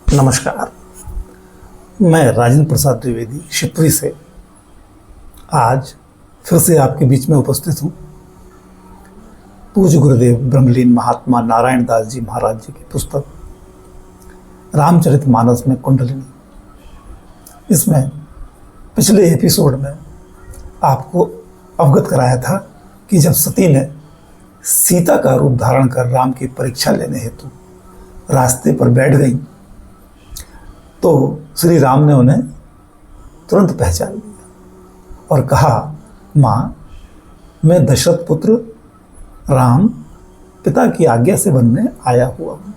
नमस्कार। मैं राजेंद्र प्रसाद द्विवेदी शिवपुरी से आज फिर से आपके बीच में उपस्थित हूँ। पूज्य गुरुदेव ब्रह्मलीन महात्मा नारायण दास जी महाराज जी की पुस्तक रामचरितमानस में कुंडलिनी, इसमें पिछले एपिसोड में आपको अवगत कराया था कि जब सती ने सीता का रूप धारण कर राम की परीक्षा लेने हेतु रास्ते पर बैठ गई तो श्री राम ने उन्हें तुरंत पहचान लिया और कहा, माँ, मैं दशरथ पुत्र राम पिता की आज्ञा से वन में आया हुआ हूँ।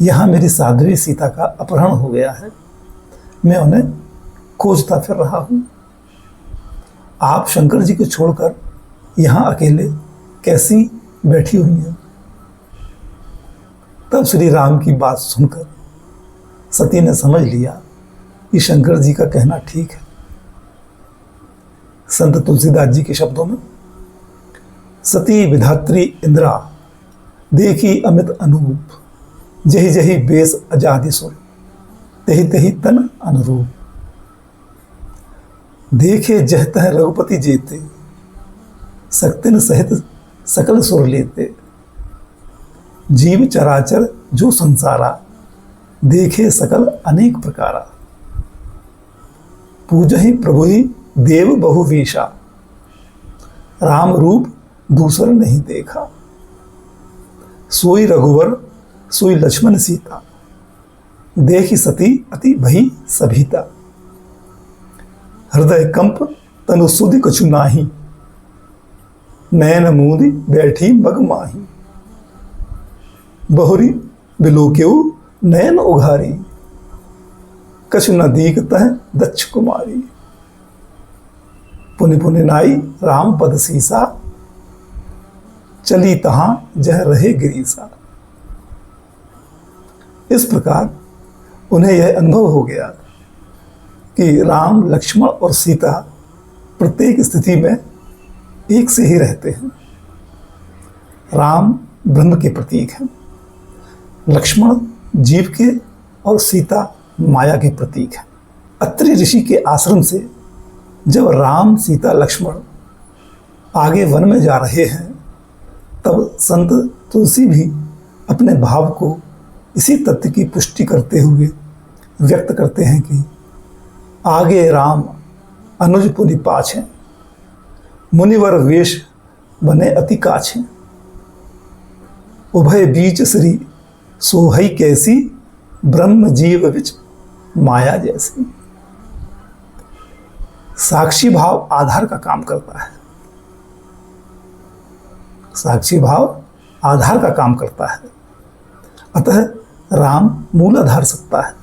यहाँ मेरी साध्वी सीता का अपहरण हो गया है। मैं उन्हें खोजता फिर रहा हूँ। आप शंकर जी को छोड़कर यहाँ अकेले कैसी बैठी हुई हैं? तब श्री राम की बात सुनकर सती ने समझ लिया कि शंकर जी का कहना ठीक है। संत तुलसीदास जी के शब्दों में, सती विधात्री इंद्रा देखी अमित अनूप, जही जही बेस अजादि सुर, तही तही तन अनुरूप। देखे जहतह रघुपति जेते, सक्तिन सहित सकल सुर लेते। जीव चराचर जो संसारा, देखे सकल अनेक प्रकारा। पूजहि प्रभु ही देव बहुवेशा, राम रूप दूसर नहीं देखा। सोई रघुवर सोई लक्ष्मण सीता, देखी सती अति भई सभीता। हृदय कंप तनु सुधि कछु नाही, नयन मूंदी बैठी मग माही। बहुरी बिलोक्यऊ नयन उघारी, कछु न दीखतः दक्ष कुमारी। पुनि पुनि नाई राम पद सीसा, चली तहां जह रहे गिरीसा। इस प्रकार उन्हें यह अनुभव हो गया कि राम, लक्ष्मण और सीता प्रत्येक स्थिति में एक से ही रहते हैं। राम ब्रह्म के प्रतीक हैं, लक्ष्मण जीव के और सीता माया के प्रतीक हैं। अत्रि ऋषि के आश्रम से जब राम, सीता, लक्ष्मण आगे वन में जा रहे हैं तब संत तुलसी भी अपने भाव को इसी तथ्य की पुष्टि करते हुए व्यक्त करते हैं कि आगे राम अनुज पुनि पाछे, मुनिवर वेश बने अति काछे। उभय बीच श्री सोहई कैसी, ब्रह्म जीव विच माया जैसी। साक्षी भाव आधार का काम करता है। साक्षी भाव आधार का काम करता है। अतः राम मूल आधार सत्ता है,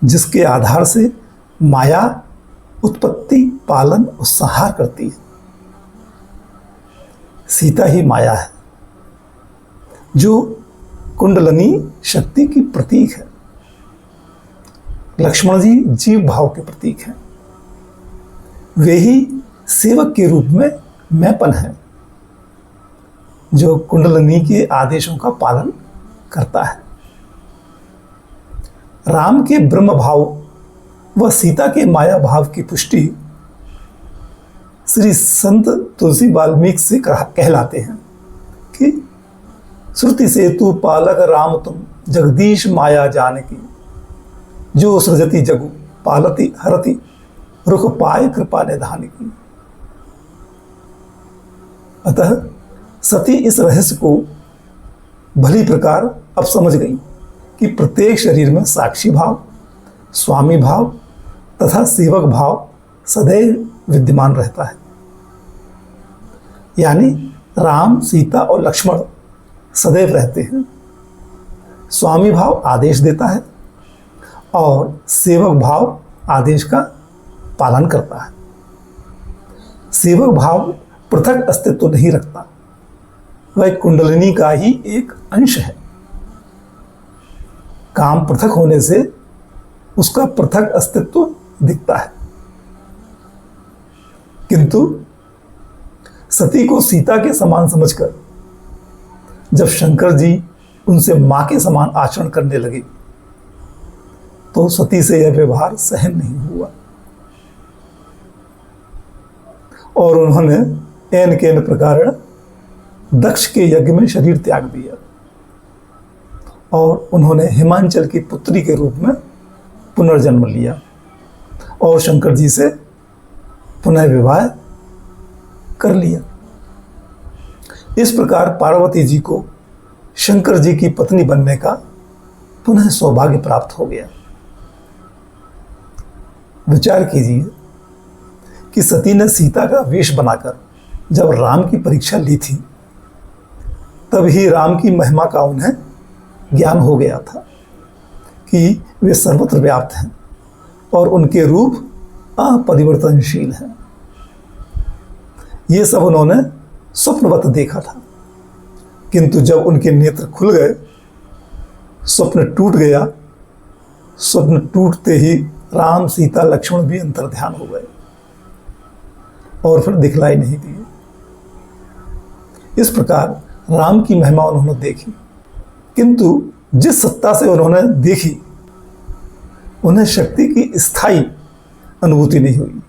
जिसके आधार से माया उत्पत्ति, पालन और संहार करती है। सीता ही माया है, जो कुंडलनी शक्ति की प्रतीक है। लक्ष्मण जी जीव भाव के प्रतीक हैं। वे ही सेवक के रूप में मैंपन है, जो कुंडलनी के आदेशों का पालन करता है। राम के ब्रह्म भाव व सीता के माया भाव की पुष्टि श्री संत तुलसी वाल्मीकि से कहलाते हैं कि श्रुति सेतु पालक राम तुम, जगदीश माया जानकी। जो सृजति जगु पालति हरति, रुख पाए कृपा निधान की। अतः सती इस रहस्य को भली प्रकार अब समझ गई कि प्रत्येक शरीर में साक्षी भाव, स्वामी भाव तथा सेवक भाव सदैव विद्यमान रहता है। यानी राम, सीता और लक्ष्मण सदैव रहते हैं। स्वामी भाव आदेश देता है और सेवक भाव आदेश का पालन करता है। सेवक भाव पृथक अस्तित्व नहीं रखता, वह कुंडलिनी का ही एक अंश है। काम पृथक होने से उसका पृथक अस्तित्व दिखता है, किंतु सती को सीता के समान समझकर जब शंकर जी उनसे मां के समान आचरण करने लगे तो सती से यह व्यवहार सहन नहीं हुआ और उन्होंने एन केन प्रकार दक्ष के यज्ञ में शरीर त्याग दिया और उन्होंने हिमांचल की पुत्री के रूप में पुनर्जन्म लिया और शंकर जी से पुनः विवाह कर लिया। इस प्रकार पार्वती जी को शंकर जी की पत्नी बनने का पुनः सौभाग्य प्राप्त हो गया। विचार कीजिए कि सती ने सीता का वेश बनाकर जब राम की परीक्षा ली थी तब ही राम की महिमा का उन्हें ज्ञान हो गया था कि वे सर्वत्र व्याप्त हैं और उनके रूप अपरिवर्तनशील हैं। ये सब उन्होंने स्वप्नवत देखा था, किंतु जब उनके नेत्र खुल गए स्वप्न टूट गया। स्वप्न टूटते ही राम सीता लक्ष्मण भी अंतर्ध्यान हो गए और फिर दिखलाई नहीं दिए। इस प्रकार राम की महिमा उन्होंने देखी, किंतु जिस सत्ता से उन्होंने देखी उन्हें शक्ति की स्थायी अनुभूति नहीं हुई।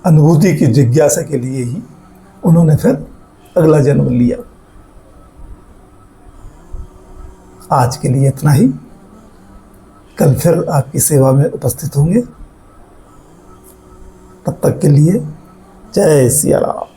अनुभूति की जिज्ञासा के लिए ही उन्होंने फिर अगला जन्म लिया। आज के लिए इतना ही। कल फिर आपकी सेवा में उपस्थित होंगे। तब तक के लिए जय सिया राम।